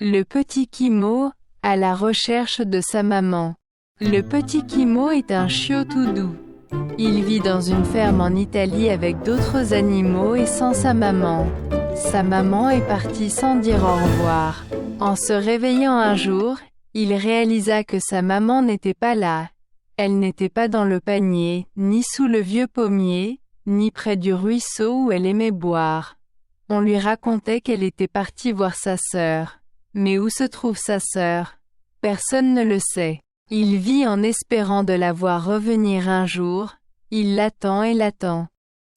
Le petit Kimo, à la recherche de sa maman. Le petit Kimo est un chiot tout doux. Il vit dans une ferme en Italie avec d'autres animaux et sans sa maman. Sa maman est partie sans dire au revoir. En se réveillant un jour, il réalisa que sa maman n'était pas là. Elle n'était pas dans le panier, ni sous le vieux pommier, ni près du ruisseau où elle aimait boire. On lui racontait qu'elle était partie voir sa sœur. Mais où se trouve sa sœur? Personne ne le sait. Il vit en espérant de la voir revenir un jour. Il l'attend et l'attend.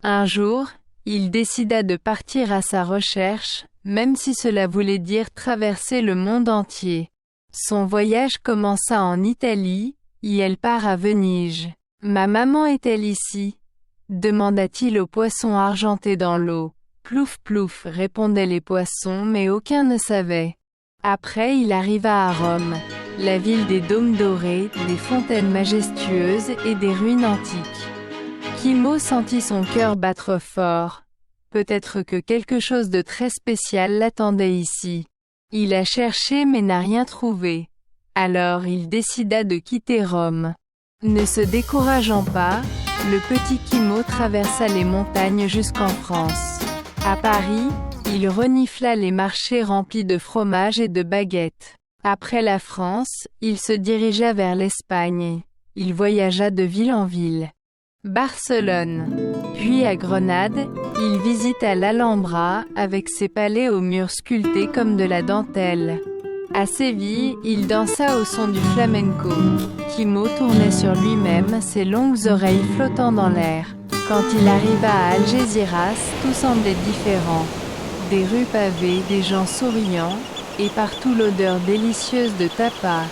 Un jour, il décida de partir à sa recherche, même si cela voulait dire traverser le monde entier. Son voyage commença en Italie, et elle part à Venise. Ma maman est-elle ici? Demanda-t-il aux poissons argentés dans l'eau. Plouf plouf, répondaient les poissons, mais aucun ne savait. Après il arriva à Rome, la ville des dômes dorés, des fontaines majestueuses et des ruines antiques. Kimo sentit son cœur battre fort. Peut-être que quelque chose de très spécial l'attendait ici. Il a cherché mais n'a rien trouvé. Alors il décida de quitter Rome. Ne se décourageant pas, le petit Kimo traversa les montagnes jusqu'en France. À Paris, il renifla les marchés remplis de fromage et de baguettes. Après la France, il se dirigea vers l'Espagne. Il voyagea de ville en ville. Barcelone. Puis à Grenade, il visita l'Alhambra, avec ses palais aux murs sculptés comme de la dentelle. À Séville, il dansa au son du flamenco. Kimo tournait sur lui-même, ses longues oreilles flottant dans l'air. Quand il arriva à Algeciras, tout semblait différent. Des rues pavées, des gens souriants, et partout l'odeur délicieuse de tapas.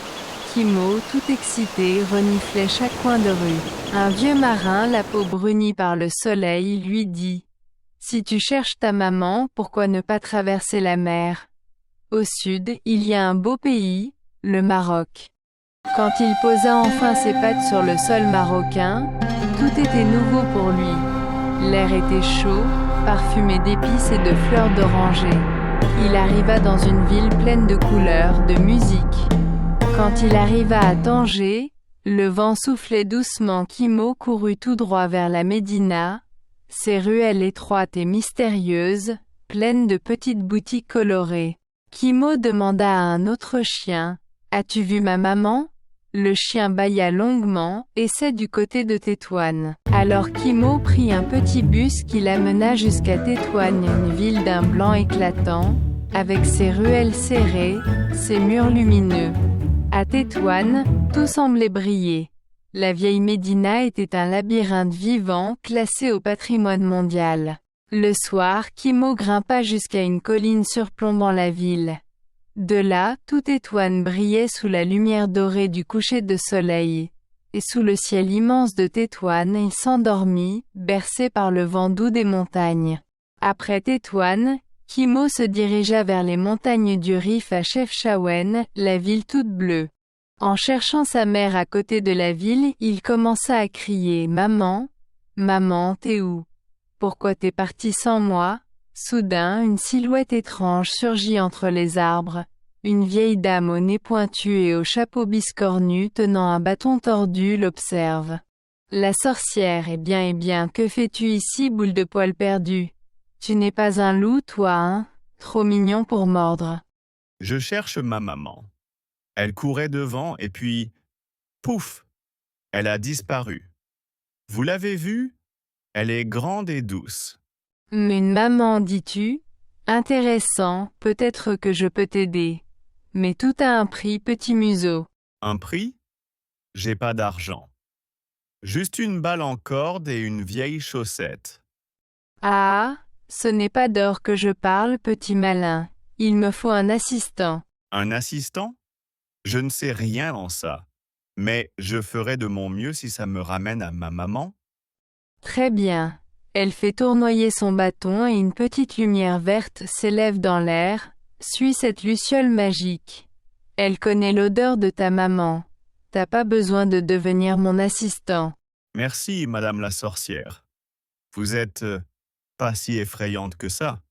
Kimo, tout excité, reniflait chaque coin de rue. Un vieux marin, la peau brunie par le soleil, lui dit « Si tu cherches ta maman, pourquoi ne pas traverser la mer? Au sud, il y a un beau pays, le Maroc. » Quand il posa enfin ses pattes sur le sol marocain, tout était nouveau pour lui. L'air était chaud, parfumé d'épices et de fleurs d'oranger. Il arriva dans une ville pleine de couleurs, de musique. Quand il arriva à Tanger, le vent soufflait doucement. Kimo courut tout droit vers la Médina, ses ruelles étroites et mystérieuses, pleines de petites boutiques colorées. Kimo demanda à un autre chien, « As-tu vu ma maman ?» Le chien bâilla longuement, et c'est du côté de Tétouan. Alors Kimo prit un petit bus qui l'amena jusqu'à Tétouan, une ville d'un blanc éclatant, avec ses ruelles serrées, ses murs lumineux. À Tétouan, tout semblait briller. La vieille Médina était un labyrinthe vivant, classé au patrimoine mondial. Le soir, Kimo grimpa jusqu'à une colline surplombant la ville. De là, tout Tétouan brillait sous la lumière dorée du coucher de soleil. Et sous le ciel immense de Tétouan, il s'endormit, bercé par le vent doux des montagnes. Après Tétouan, Kimo se dirigea vers les montagnes du Rif à Chefchaouen, la ville toute bleue. En cherchant sa mère à côté de la ville, il commença à crier « Maman, maman, t'es où? Pourquoi t'es partie sans moi ?» Soudain, une silhouette étrange surgit entre les arbres. Une vieille dame au nez pointu et au chapeau biscornu tenant un bâton tordu l'observe. « La sorcière, eh bien, que fais-tu ici, boule de poil perdu? Tu n'es pas un loup, toi, hein? Trop mignon pour mordre. » Je cherche ma maman. Elle courait devant et puis, pouf, elle a disparu. Vous l'avez vue? Elle est grande et douce. Une maman, dis-tu? Intéressant, peut-être que je peux t'aider. Mais tout a un prix, petit museau. Un prix? J'ai pas d'argent. Juste une balle en corde et une vieille chaussette. Ah, ce n'est pas d'or que je parle, petit malin. Il me faut un assistant. Un assistant? Je ne sais rien en ça. Mais je ferai de mon mieux si ça me ramène à ma maman. Très bien. Elle fait tournoyer son bâton et une petite lumière verte s'élève dans l'air. Suis cette luciole magique. Elle connaît l'odeur de ta maman. T'as pas besoin de devenir mon assistant. Merci, madame la sorcière. Vous êtes pas si effrayante que ça.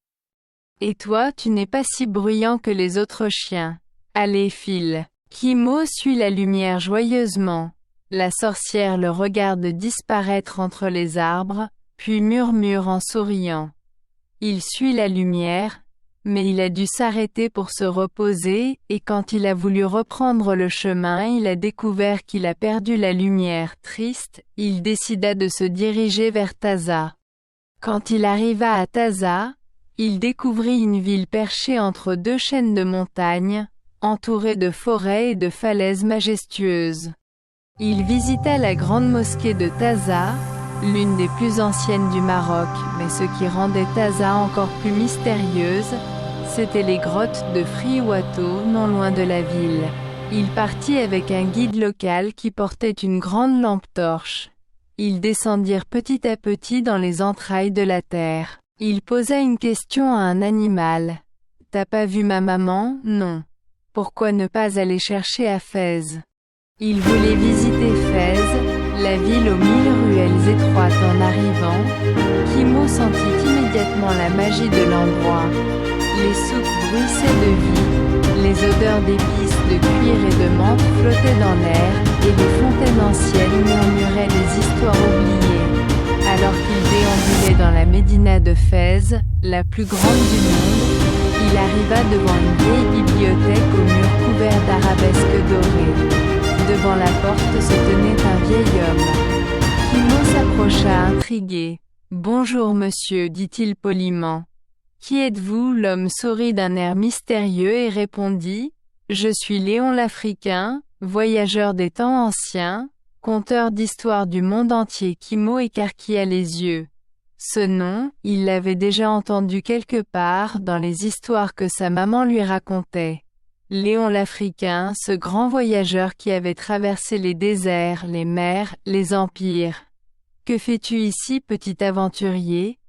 Et toi, tu n'es pas si bruyant que les autres chiens. Allez, file. Kimo suit la lumière joyeusement. La sorcière le regarde disparaître entre les arbres, puis murmure en souriant. Il suit la lumière, mais il a dû s'arrêter pour se reposer, et quand il a voulu reprendre le chemin, il a découvert qu'il a perdu la lumière. Triste, il décida de se diriger vers Taza. Quand il arriva à Taza, il découvrit une ville perchée entre deux chaînes de montagnes, entourée de forêts et de falaises majestueuses. Il visita la grande mosquée de Taza, l'une des plus anciennes du Maroc, mais ce qui rendait Taza encore plus mystérieuse, c'étaient les grottes de Friwato non loin de la ville. Il partit avec un guide local qui portait une grande lampe torche. Ils descendirent petit à petit dans les entrailles de la terre. Il posa une question à un animal. « T'as pas vu ma maman? Non. Pourquoi ne pas aller chercher à Fès ?» Il voulait visiter Fès, la ville aux 1000 ruelles étroites. En arrivant, Kimo sentit immédiatement la magie de l'endroit. Les souks bruissaient de vie, les odeurs d'épices, de cuir et de menthe flottaient dans l'air, et les fontaines anciennes murmuraient des histoires oubliées. Alors qu'il déambulait dans la médina de Fès, la plus grande du monde, il arriva devant une vieille bibliothèque aux murs couverts d'arabesques dorées. Devant la porte se tenait un vieil homme. Kimo s'approcha intrigué. « Bonjour monsieur, dit-il poliment. Qui êtes-vous » L'homme sourit d'un air mystérieux et répondit « Je suis Léon l'Africain, voyageur des temps anciens, conteur d'histoires du monde entier. » Kimo écarquilla les yeux. Ce nom, il l'avait déjà entendu quelque part dans les histoires que sa maman lui racontait. Léon l'Africain, ce grand voyageur qui avait traversé les déserts, les mers, les empires. « Que fais-tu ici, petit aventurier ?»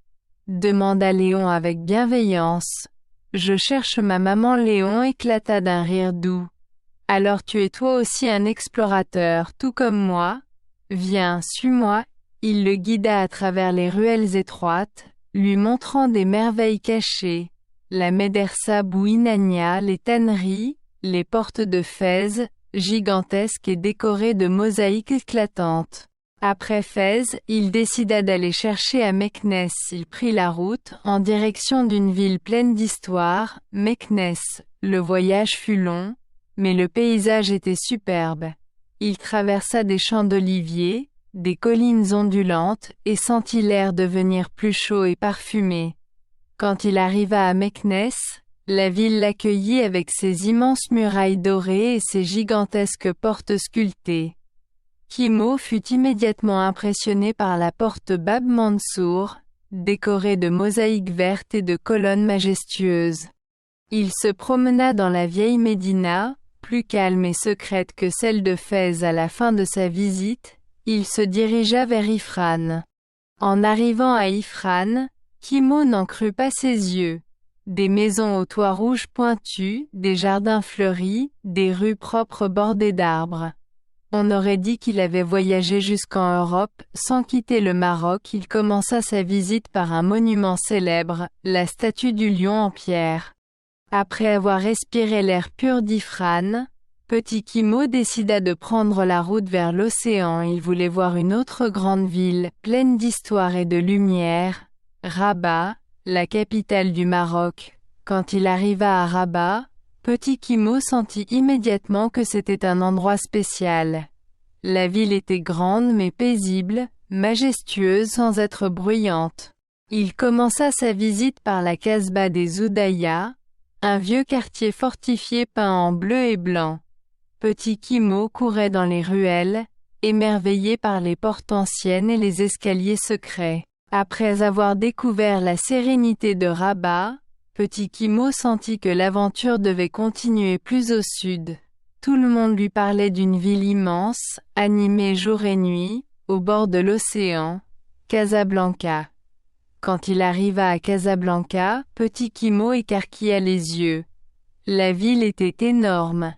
demanda Léon avec bienveillance. « Je cherche ma maman. » Léon éclata d'un rire doux. « Alors tu es toi aussi un explorateur, tout comme moi? Viens, suis-moi. » Il le guida à travers les ruelles étroites, lui montrant des merveilles cachées. La Médersa Bouinania, les tanneries, les portes de Fès, gigantesques et décorées de mosaïques éclatantes. Après Fès, il décida d'aller chercher à Meknès. Il prit la route, en direction d'une ville pleine d'histoire, Meknès. Le voyage fut long, mais le paysage était superbe. Il traversa des champs d'oliviers, des collines ondulantes, et sentit l'air devenir plus chaud et parfumé. Quand il arriva à Meknès, la ville l'accueillit avec ses immenses murailles dorées et ses gigantesques portes sculptées. Kimo fut immédiatement impressionné par la porte Bab Mansour, décorée de mosaïques vertes et de colonnes majestueuses. Il se promena dans la vieille médina, plus calme et secrète que celle de Fès. À la fin de sa visite, il se dirigea vers Ifrane. En arrivant à Ifrane, Kimo n'en crut pas ses yeux. Des maisons aux toits rouges pointus, des jardins fleuris, des rues propres bordées d'arbres. On aurait dit qu'il avait voyagé jusqu'en Europe, sans quitter le Maroc. Il commença sa visite par un monument célèbre, la statue du lion en pierre. Après avoir respiré l'air pur d'Ifrane, petit Kimo décida de prendre la route vers l'océan. Il voulait voir une autre grande ville, pleine d'histoire et de lumière, Rabat, la capitale du Maroc. Quand il arriva à Rabat, petit Kimo sentit immédiatement que c'était un endroit spécial. La ville était grande mais paisible, majestueuse sans être bruyante. Il commença sa visite par la Casbah des Zoudaya, un vieux quartier fortifié peint en bleu et blanc. Petit Kimo courait dans les ruelles, émerveillé par les portes anciennes et les escaliers secrets. Après avoir découvert la sérénité de Rabat, petit Kimo sentit que l'aventure devait continuer plus au sud. Tout le monde lui parlait d'une ville immense, animée jour et nuit, au bord de l'océan, Casablanca. Quand il arriva à Casablanca, petit Kimo écarquilla les yeux. La ville était énorme.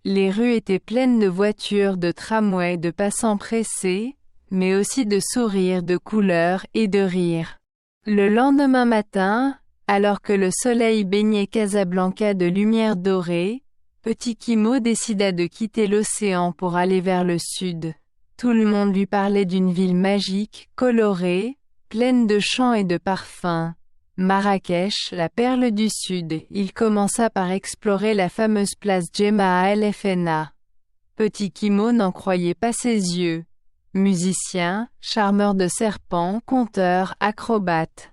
Les rues étaient pleines de voitures, de tramways, de passants pressés, mais aussi de sourires, de couleurs et de rires. Le lendemain matin, Alors que le soleil baignait Casablanca de lumière dorée, Petit Kimo décida de quitter l'océan pour aller vers le sud. Tout le monde lui parlait d'une ville magique, colorée, pleine de chants et de parfums. Marrakech, la perle du Sud. Il commença par explorer la fameuse place Jemaa El Fna. Petit Kimo n'en croyait pas ses yeux. Musicien, charmeur de serpents, conteur, acrobate.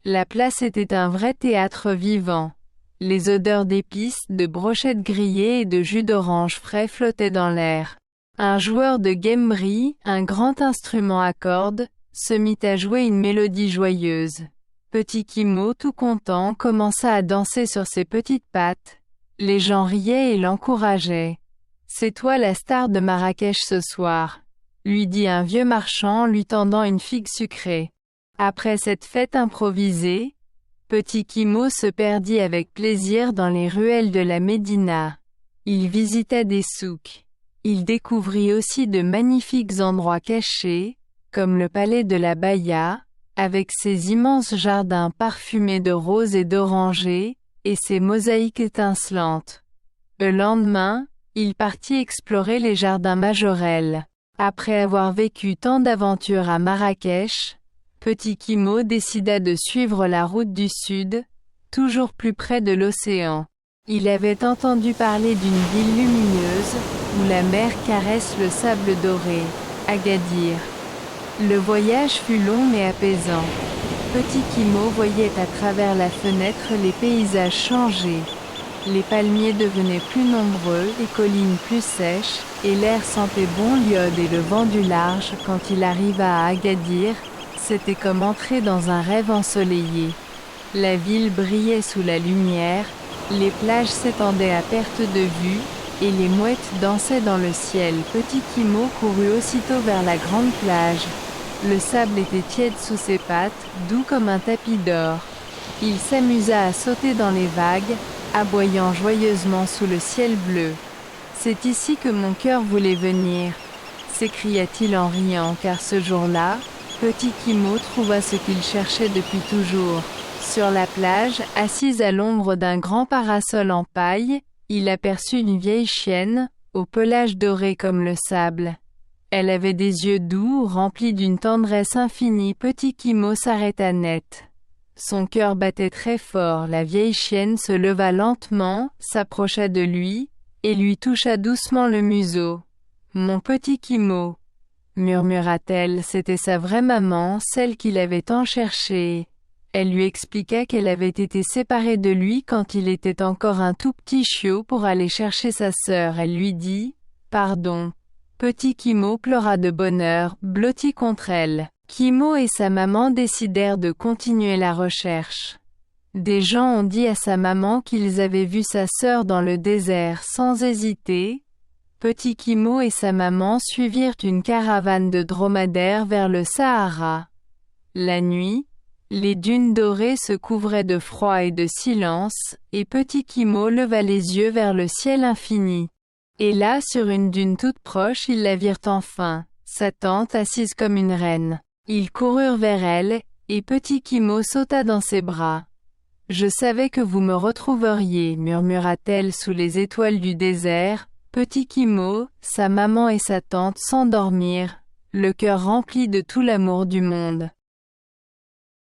La place était un vrai théâtre vivant. Les odeurs d'épices, de brochettes grillées et de jus d'orange frais flottaient dans l'air. Un joueur de guemmerie, un grand instrument à cordes, se mit à jouer une mélodie joyeuse. Petit Kimo, tout content, commença à danser sur ses petites pattes. Les gens riaient et l'encourageaient. « C'est toi la star de Marrakech ce soir », lui dit un vieux marchand lui tendant une figue sucrée. Après cette fête improvisée, Petit Kimo se perdit avec plaisir dans les ruelles de la Médina. Il visita des souks. Il découvrit aussi de magnifiques endroits cachés, comme le palais de la Baïa, avec ses immenses jardins parfumés de roses et d'orangers, et ses mosaïques étincelantes. Le lendemain, il partit explorer les jardins Majorelle. Après avoir vécu tant d'aventures à Marrakech, Petit Kimo décida de suivre la route du sud, toujours plus près de l'océan. Il avait entendu parler d'une ville lumineuse, où la mer caresse le sable doré, Agadir. Le voyage fut long mais apaisant. Petit Kimo voyait à travers la fenêtre les paysages changer. Les palmiers devenaient plus nombreux, les collines plus sèches, et l'air sentait bon l'iode et le vent du large. Quand il arriva à Agadir, c'était comme entrer dans un rêve ensoleillé. La ville brillait sous la lumière, les plages s'étendaient à perte de vue, et les mouettes dansaient dans le ciel. Petit Kimo courut aussitôt vers la grande plage. Le sable était tiède sous ses pattes, doux comme un tapis d'or. Il s'amusa à sauter dans les vagues, aboyant joyeusement sous le ciel bleu. « C'est ici que mon cœur voulait venir », s'écria-t-il en riant, car ce jour-là, Petit Kimo trouva ce qu'il cherchait depuis toujours. Sur la plage, assise à l'ombre d'un grand parasol en paille, il aperçut une vieille chienne, au pelage doré comme le sable. Elle avait des yeux doux remplis d'une tendresse infinie. Petit Kimo s'arrêta net. Son cœur battait très fort. La vieille chienne se leva lentement, s'approcha de lui, et lui toucha doucement le museau. « Mon petit Kimo », murmura-t-elle, c'était sa vraie maman, celle qu'il avait tant cherchée. Elle lui expliqua qu'elle avait été séparée de lui quand il était encore un tout petit chiot pour aller chercher sa sœur. Elle lui dit « Pardon ». Petit Kimo pleura de bonheur, blotti contre elle. Kimo et sa maman décidèrent de continuer la recherche. Des gens ont dit à sa maman qu'ils avaient vu sa sœur dans le désert. Sans hésiter, Petit Kimo et sa maman suivirent une caravane de dromadaires vers le Sahara. La nuit, les dunes dorées se couvraient de froid et de silence, et Petit Kimo leva les yeux vers le ciel infini. Et là, sur une dune toute proche, ils la virent enfin, sa tante assise comme une reine. Ils coururent vers elle, et Petit Kimo sauta dans ses bras. « Je savais que vous me retrouveriez, » murmura-t-elle sous les étoiles du désert. Petit Kimo, sa maman et sa tante s'endormirent, le cœur rempli de tout l'amour du monde.